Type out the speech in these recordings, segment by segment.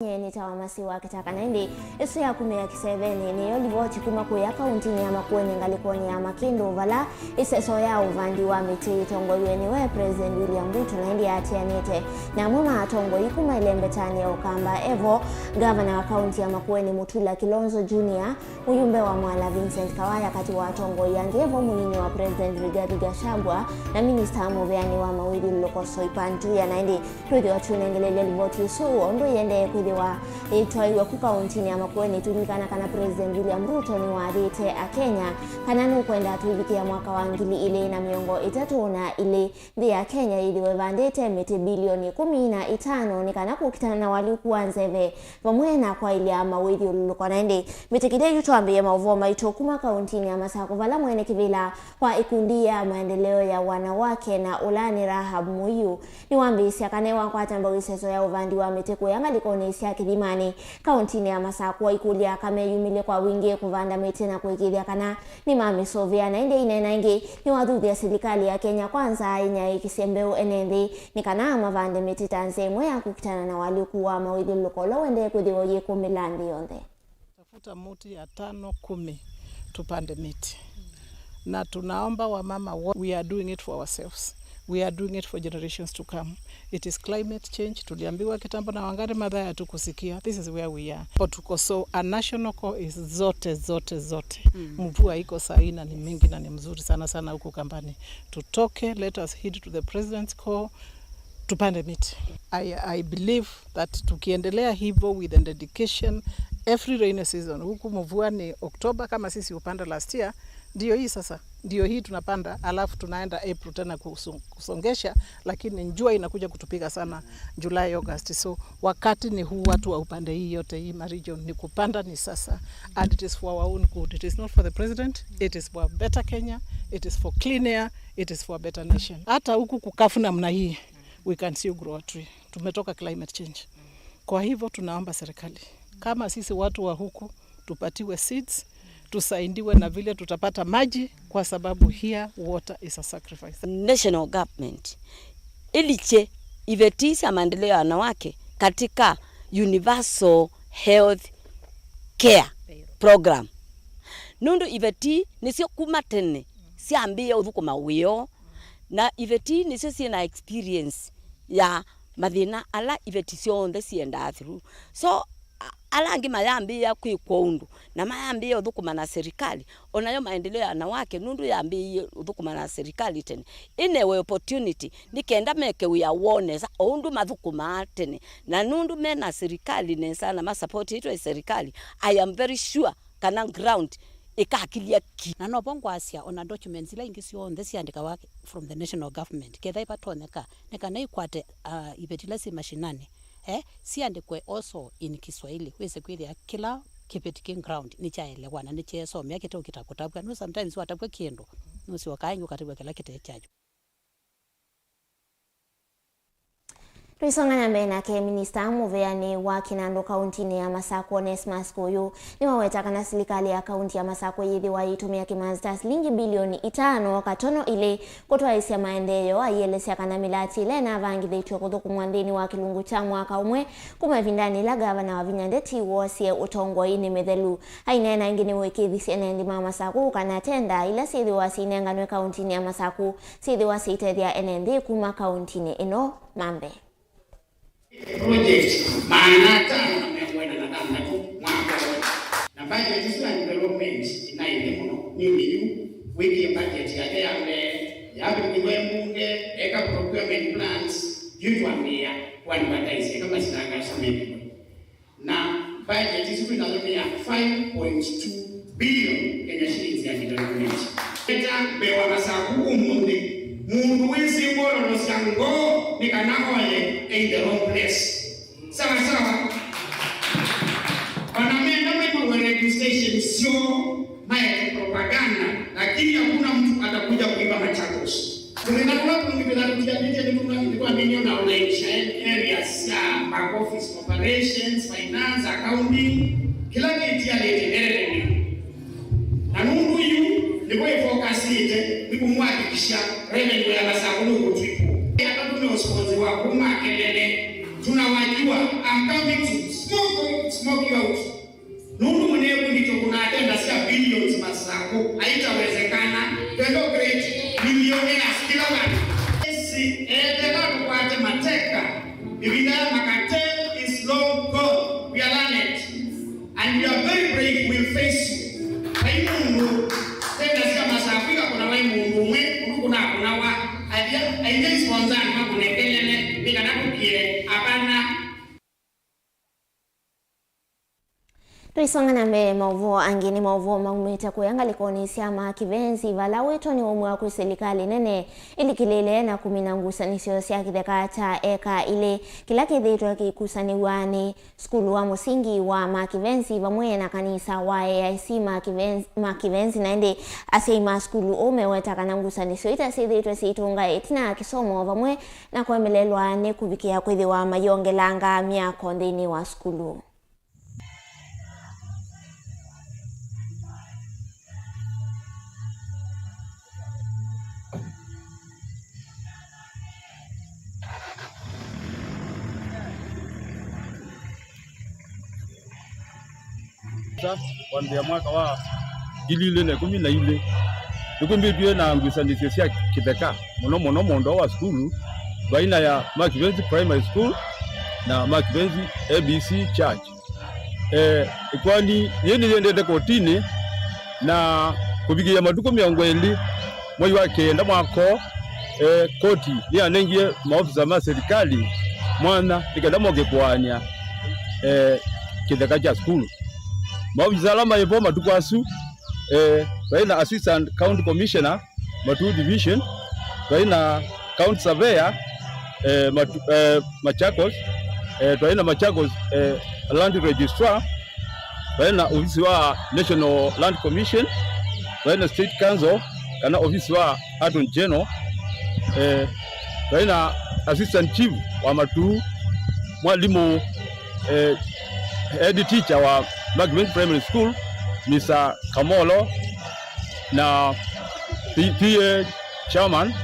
Ni tawamasiwa KITAKA naindi isu ya kumia kiseveni ni yoli vochi kuma kuya kaunti ni ama kuwe ningalikoni ya makindu vala iseso ya uvandi wa miti tongo yueniwe President William Ruto naindi atia nite na muma atongo yikuma ilembe tani ya ukamba evo governor wa kaunti ya makuwe ni Mutula Kilonzo Jr. Ujumbe wa Mwala Vincent Kawaya kati wa atongo yangevo munini wa President Rigathi Gachagua na Minister Muveani wa mawili lukoso ipantu ya naindi tuthi watu nengelele livoti isu ondo yende wa itwa ku kaunti ni amakueni tulikana kana President William Ruto ni wadite a Kenya kananu kwenda tuibikia mwaka wa ngili ile na miongo itatu na ile ya Kenya iliwe vandete miti bilioni 15 ni kana kukitana na walikuwa nzeve vamwena kwa ile ama withi ululuko naende mitikide yutuambie Mauvoo maito kuma kaunti ni amasako vala mwene kivila kwa ikundia maendeleo ya wanawake na ulani Rahab Muyu ni wambisi akanewa kwa tambawiseso ya uvandi wa mitiku ya ngalikoni ya kidimani kaunti ni amasako ikulia kame yumile kwa wingi kuvanda miti na kuikilia kana ni mami Sovia na inde inena ingi ni waduthi ya serikali ya Kenya kwanza inya ikisembeu enendi ni kana mavande miti tanze mwe kukitana na walikuwa mawili lukolo wende kudiwo yeku milandi yonde tafuta muti ya 5-10 tupande miti na tunaomba wa mama we are doing it for ourselves. We are doing it for generations to come. It is climate change. Tuliambiwa kitambo na Wangari Maathai tukusikia. This is where we are. But so a national call is zote. Mvua iko saina ni mingi na ni mzuri sana huku kambani. Tutoke, let us heed to the president's call. Tupande miti. I believe that tukiendelea hivyo with the dedication every rainy season. Huku mvua ni October kama sisi upanda last year. Ndio hii sasa. Ndio hii tunapanda alafu tunaenda April tena kusongesha, lakini njua inakuja kutupiga sana July August. So wakati ni huu watu wa upande hii yote hii region ni kupanda ni sasa, and it is for our own good. It is not for the president, it is for a better Kenya, it is for clean air, it is for a better nation. Hata huku kukafu namna hii we can still grow a tree. Tumetoka climate change. Kwa hivyo tunaomba serikali kama sisi watu wa huku tupatiwe seeds, tusaidiwe na vile tutapata maji kwa sababu here water is a sacrifice. National government iliche ivetisa maendeleo ya wanawake katika universal health care program. Nundu iveti nisio kumatene siambie uthukuma wio na iveti nisio sina experience ya mathina ala iveti cionthe cienda through. So alangi mayambia kwikwoundu na mayambia uthukuma na serikali onayo maendeleo ya wanawake nundu yambia uthukuma na serikali tene inewe opportunity nikenda meke we awareness oundu mathukuma tene na nundu mena serikali nesa na support ito serikali. I am very sure kana ground ikakilia ki na no bongo asia ona documents ila ingi cionthe ciandika wake from the national government ketha ipatoneka nekana ikwate ibetilasi mashinani siandikwe also in Kiswahili wese kwithia kila kipetiking ground ni chaelewana ni chesomya kito kitakutabwa no sometimes watabwe kiendo no si wakainyo katibwa kila kitechajo. Tuisongana mbena ke Minister Muveani wa Kinando kaunti ni ya Masako Nesmas Kuyu ni waweta kana serikali ya kaunti ya Masako yithi waitumia kimanzita shilingi bilioni 5 katono ile kutoa isia maendeleo ayelesya kana milati ile na vangithitwe kuthuku mwandini wa kilungu cha mwaka umwe kuma vindani la gavana wa Vinyandeti wosie utongo ini methelu hainena ingine wekithi senendi mama Masako kana tenda ila sithi wasinenganwe kaunti ni ya Masako sithi wasitethia enendi kuma kaunti ni ino mambe project maana tano amewena na namna tu mwaka na budget is and development inaende mno ni wiki ya budget yake ya mbunge eka procurement plans yutuambia wanibadaisi kama sinanga sameni na budget is inatumia 5.2 billion Kenya shillings ya development eta bewa Masako umundi mundu wisi mbolo no sango nikanakoye in the wrong place. Sawa. Wanamenda mema wa radio station sio maya propaganda, lakini hakuna mtu atakuja kuiba Machakos. Tunakuwa tunataka kujadili nilikuwa na areas ya back office operations, finance, accounting, kila kitu yale na mundu yu ndiko focus ite nikumhakikisha revenue ya Masako nuko tuipo. Hata tuna sponsor wa kuma kelele tunawajua I'm coming to sort you out. Nundu mwenyewe ndicho kuna atenda sia billions masako. Haitawezekana. Twendo great millionaires kila watu. Teka tukwate mateka. Biblia makatel is long gone. We are learned. And we are very brave. We'll face you. Mungu tenda sia masafika kuna Mungu mwe kuna wa idea sponsor kwa kunekelele bigana kukie abana. Tuisonga na mbele Mauvoo angini Mauvoo maumita kuyanga likoni siama kivenzi vala weto ni umwe wa serikali nene ili kilele na kuminangusa nisio siya KITAKA cha eka ile kila kidhito kikusaniwani skulu wa musingi wa makivenzi vamwe na kanisa wa AIC makivenzi na ende asema skulu ome weta kanangusa nisio ita sidhito siitunga itina kisomo vamwe na kuemelelwa ne kubikia kwezi wa mayongelanga miako ndini wa skulu. Kuanzia mwaka wa 2012 nikumbidwe na ngusanisio cia KITAKA muno mondo wa skulu baina ya Makivenzi Primary School na Makivenzi ABC Church. Ikwani yeni yendete kotini na kubigia matuko 20 mwezi wa kenda mwako koti ni anengie maofisa ma serikali mwana tikadamo gekwanya KITAKA cha skulu. Maofisa alama yepo matukwasu baina assistant county commissioner Mauvoo division baina county surveyor Machakos baina Machakos land registrar baina ofisi wa National Land Commission baina state council kana ofisi wa attorney general baina assistant chief wa Mauvoo mwalimu head teacher wa Mauvoo Primary School Mr. Kamolo na PA chairman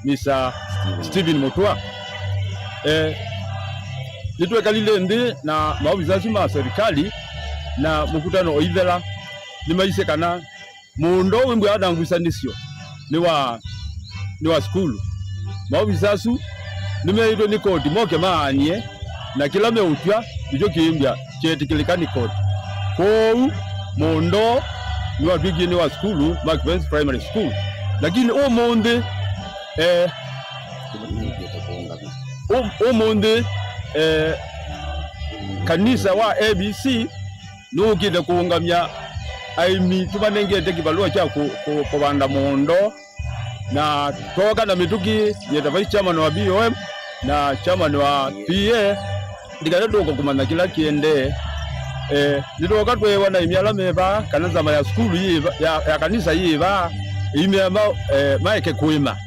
Mr. Stephen Mutua. Nitweka lile ndi na maofisa ma serikali na mkutano oithela ni maisekana mundo wimbo adangusanisio ni wa school. Maofisa su nimeitwa ni koti moke maanie na kila meutwa ndicho kiimbia chetikilikani koti. Kwa mundo ni wa bigi ni wa skulu Mauvoo Primary School, lakini omonde kanisa wa ABC nukide kuungamya aimi tubanengete kibalua cha kubanda mundo na toka na mituki yeta vice chairman wa BOM na chairman wa PA ndikaletuko kumana kila kiende nitoka twewa na imiala meba kanisa ya skulu yiva ya kanisa yiva imiama maike kuima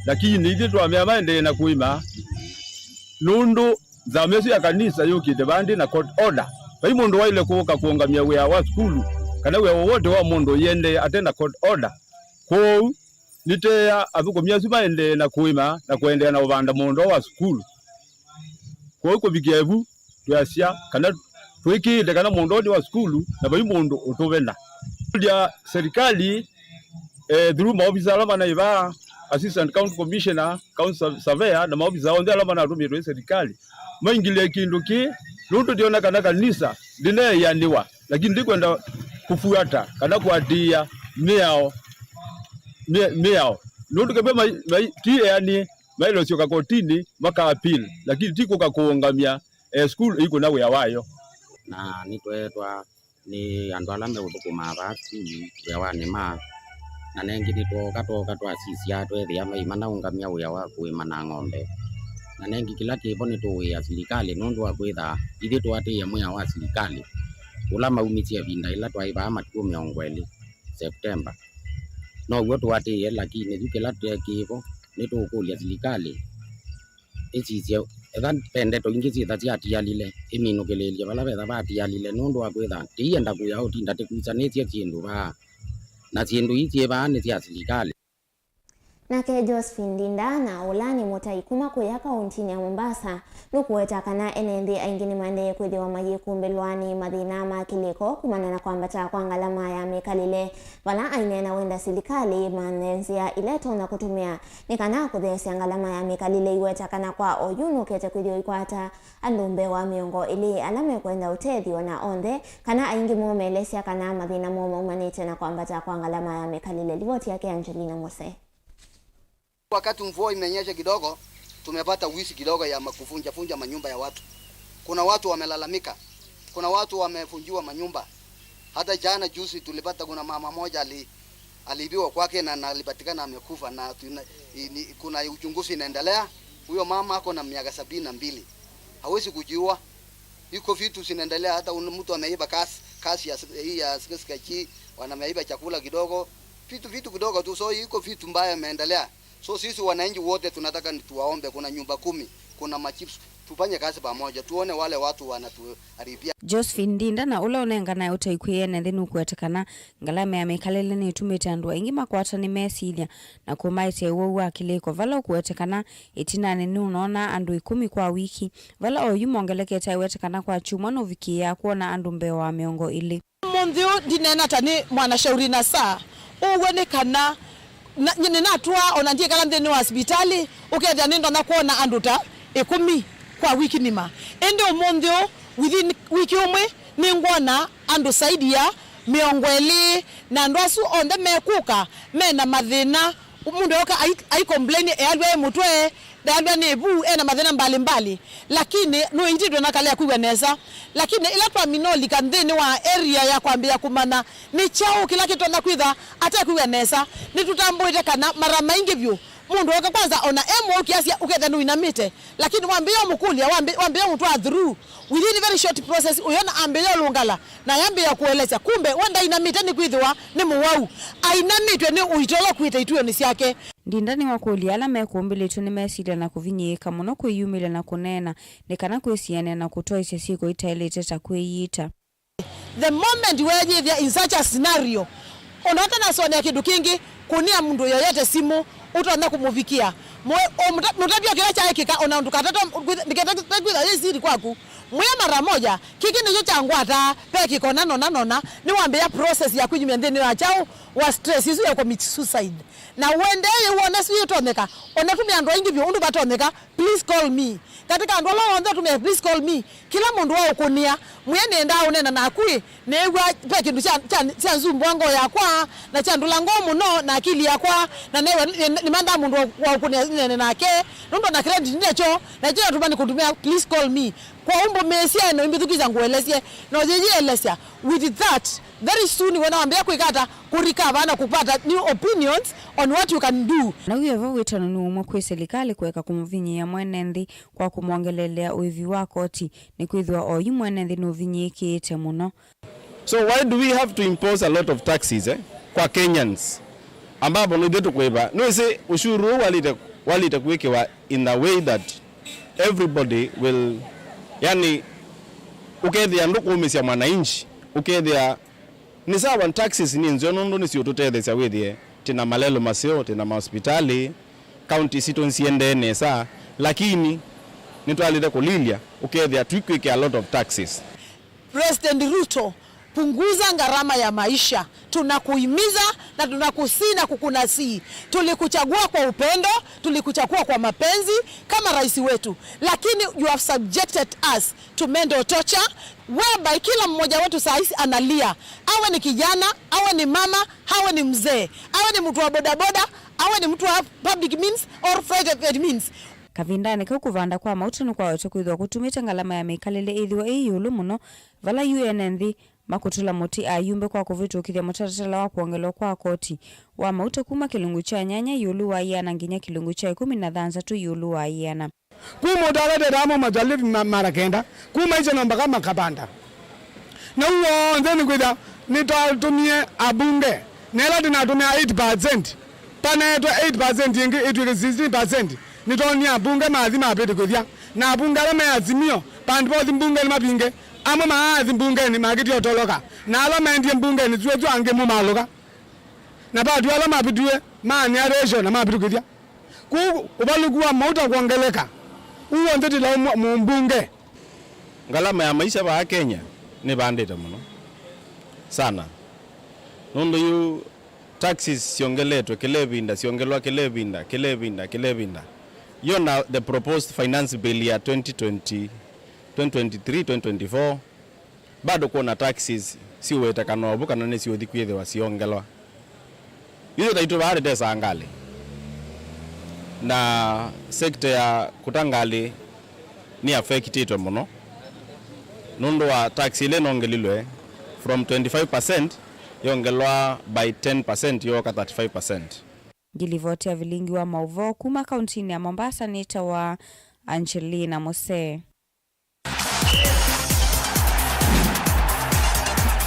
lakini hizi tuamea ende na kuima nundu za mesi ya kanisa yukide bandi na court order bai mundu waile kuoka kuongamia wea wa skulu kana wea wote wa mundu yende atenda court order kwa nitea avuko miasu ende na kuima na kuendea na ubanda mundu wa skulu kwa uko bigevu tuasia kana twikide kana mundu wa skulu na bai mundu utuvenda ya serikali through maofisa alama na iba assistant county commissioner county surveyor na maofisa onde alama na rumiro serikali maingile kindu ki luto diona kana kanisa dine yaniwa lakini ndikwenda kufuata kana kuatia miao luto kebe ti yani mailo sio kakotini maka appeal lakini tiko kakuongamia school iko nawe yawayo na nitwetwa ni andu alame uthukuma basi wewani ma na nengi nitoka twasisia twethia maima na ungamia wia wa kuima na ng'ombe na nengi kila kibo nituwia serikali nundu wa kwitha ithi twatia mwia wa serikali ula maumitie binda ila twaiba matuko 20 September no gwo twatie lakini kila kibo nitukulia serikali ichizie ethan pendeto ingi citha ciatialile iminukililia bala betha batialile nundu wa kwitha tienda kuya utinda tikuisanitie kindu ba na kindu itie ba ni cia serikali. Nake Josephine Ndinda na ulani mutaikuma kuya kauntini ya Mombasa nukuwetakana enendi aingini mande kwithiwa magikumbelwani mathina ma kiliko kumana na kwambata kwa ngalama ya mikalile vala ainena wenda silikali manenzia ileto na kutumia nikana kuthesia ngalama ya mikalile iwetakana kwa oyunu kete kwithiwa ikwata andumbe wa miongo ili alame kwenda utethio na onde kana aingi momelesia kana mathina moma umanite na kwambata kwa ngalama ya mikalile. Ripoti yake Angelina Mose. Wakati mvua imenyesha kidogo, tumepata wizi kidogo ya kufunja manyumba ya watu. Kuna watu wamelalamika. Kuna watu wamefunjiwa manyumba. Hata jana juzi tulipata kuna mama moja aliibiwa kwake na alipatikana amekufa na kuna uchunguzi inaendelea. Huyo mama ako na miaka 72. Hawezi kujiua. Iko vitu zinaendelea, hata mtu ameiba kasi ya sketch, wanameiba chakula kidogo. Vitu kidogo tu, so iko vitu mbaya imeendelea. So sisi wananchi wote tunataka tuwaombe, kuna nyumba 10, kuna machips, tufanye kazi pamoja, tuone wale watu wanatuharibia. Josephine Ndinda na ula unenga na utaikuye na thinu kuetekana ngalama ya mikalile ni tumite andu aingi makwata ni mesilia na kumaite uwa akiliko vala kuetekana itinane ni unaona andu 10 kwa wiki vala oyu mongeleketa iwetekana kwa chuma no viki ya kuona andu mbeo wa miongo ili Mundhiu dinena tani mwanashauri na saa uwe kana nina atua onandie kala ndeni wa hospitali ukethia nindo na kuona anduta 10 kwa wiki nima ende umundhiu within wiki umwe ningona andu saidi ya miongo ili na ndosu onde mekuka mena mathina mundu yoka ai complain alwe mutwe dalwa nebu ena mathina mbali lakini no indidwe nakalea kuiwa neza lakini ila kwa minoli kandeni wa area ya kwambia kumana ni chao kila kitu na kwitha ata kuiwa neza ni tutambuite kana mara maingi vyu mundu yoka kwanza ona emo kiasi uketha no inamite lakini wambie mukulia wambie mtu through within very short process uyona ambie lungala na yambie ya kueleza kumbe wanda inamite ni kwithwa ni muwau ainamitwe ni uitolo kwita ituyo ni siake. Ndinda ni wakulia ala mekumbile tu ni mesida na kuvinyika muno kuyumile na kunena nikana kwesiane na kutoa isesiko itaelete ta kuyita. The moment wewe there in such a scenario unaota na sone ya kidu kingi kunia mundu yoyote simu utaanza kumuvikia mutapia kila cha kika unaondoka tata nikatakwida yesi kwaku mwe mara moja kiki nicho changwata peki kona nona ni wambia process ya kujimia ndeni na chao wa stress isu ya commit suicide na uende uone siyo toneka onatumia ndo ingi vyo undu batoneka please call me katika ndo lo onda tumia please call me kila mundu wao kunia mwene nda unena na akui newa peki ndo cha nzumbwango yakwa na cha ndulango muno na akili yakwa na newa ni manda mundu wao kunia nene nake ndo na credit necho na je tubani kutumia please call me kwa umbo mesia no imbithukiza nguelesie no jeje with that very soon when ambia kuikata kurikava na kupata new opinions on what you can do. Na uyevo witano ni umwe kwe serikali kuweka kumuvinyi ya mwenendi kwa kumwongelelea uivi wa koti ni kwithwa oyu mwenendi no vinyi ikiite muno. So why do we have to impose a lot of taxes kwa Kenyans ambapo ndeto kweba no se ushuru walita kuwekewa in the way that everybody will yani ukethia ndukumisia mwananchi ukethia ni sawa taxes ni nzono ndo nisio tutethesya withie tina malelo masio tina hospitali county city siende nesa lakini nitwalite kulilia ukethia tuikwike a lot of taxes. President Ruto, punguza gharama ya maisha. Tunakuhimiza na tunakusina kukunasi. Tulikuchagua kwa upendo, tulikuchagua kwa mapenzi kama rais wetu. Lakini you have subjected us to mental torture whereby kila mmoja wetu saisi analia. Awe ni kijana, awe ni mama, awe ni mzee, awe ni mtu wa bodaboda, awe ni mtu wa public means or private means. Kavindani kukuvanda kwa mautano kwa watu kwithwa kutumita ngalama ya mikalile ithiwa iyulu muno vala UNND makutula muti ayumbe kwa kuvitukithia mutatatala wa kuongelwa kwa koti wa mauta kuma kilungu cha nyanya yulu wa iana nginya kilungu cha 13 yulu wa iana kuma dalade damo majaliti mara kenda kuma hizo namba kama kabanda na huo ndeni kwida nitatumie abunge nela tunatumia 8% pana yetu 8% yengi itu 16% nitonia abunge maazima apete kwithia na abunge alama ya azimio pandipothi mbunge ni mapinge ama maathi mbunge ni magiti otoloka na alama ndiye mbunge ni tuwe ange mu maloka na ba alama apitue maani aresho na mabirukithia ku ubalikuwa mauta kuongeleka uwo ndeti la mumbunge. Ngalama ya maisha ba Kenya ni bandite muno sana. Nondo yu taxes siongeletwe kelebinda siongelwa kelebinda. Yona the proposed finance bill ya 2023-2024 bado kuna taxes si wetekano buka nane si odhikwethe wasiongelwa. Hiyo taito bahari desa angali. Na sekta ya kutangali ni affected muno. Nondo wa tax ile nongelilwe from 25% yongelwa by 10% yoka 35%. Ngilivotea Vilingi wa Mauvoo kuma kauntini ya Mombasa, nita wa Angelina Mose.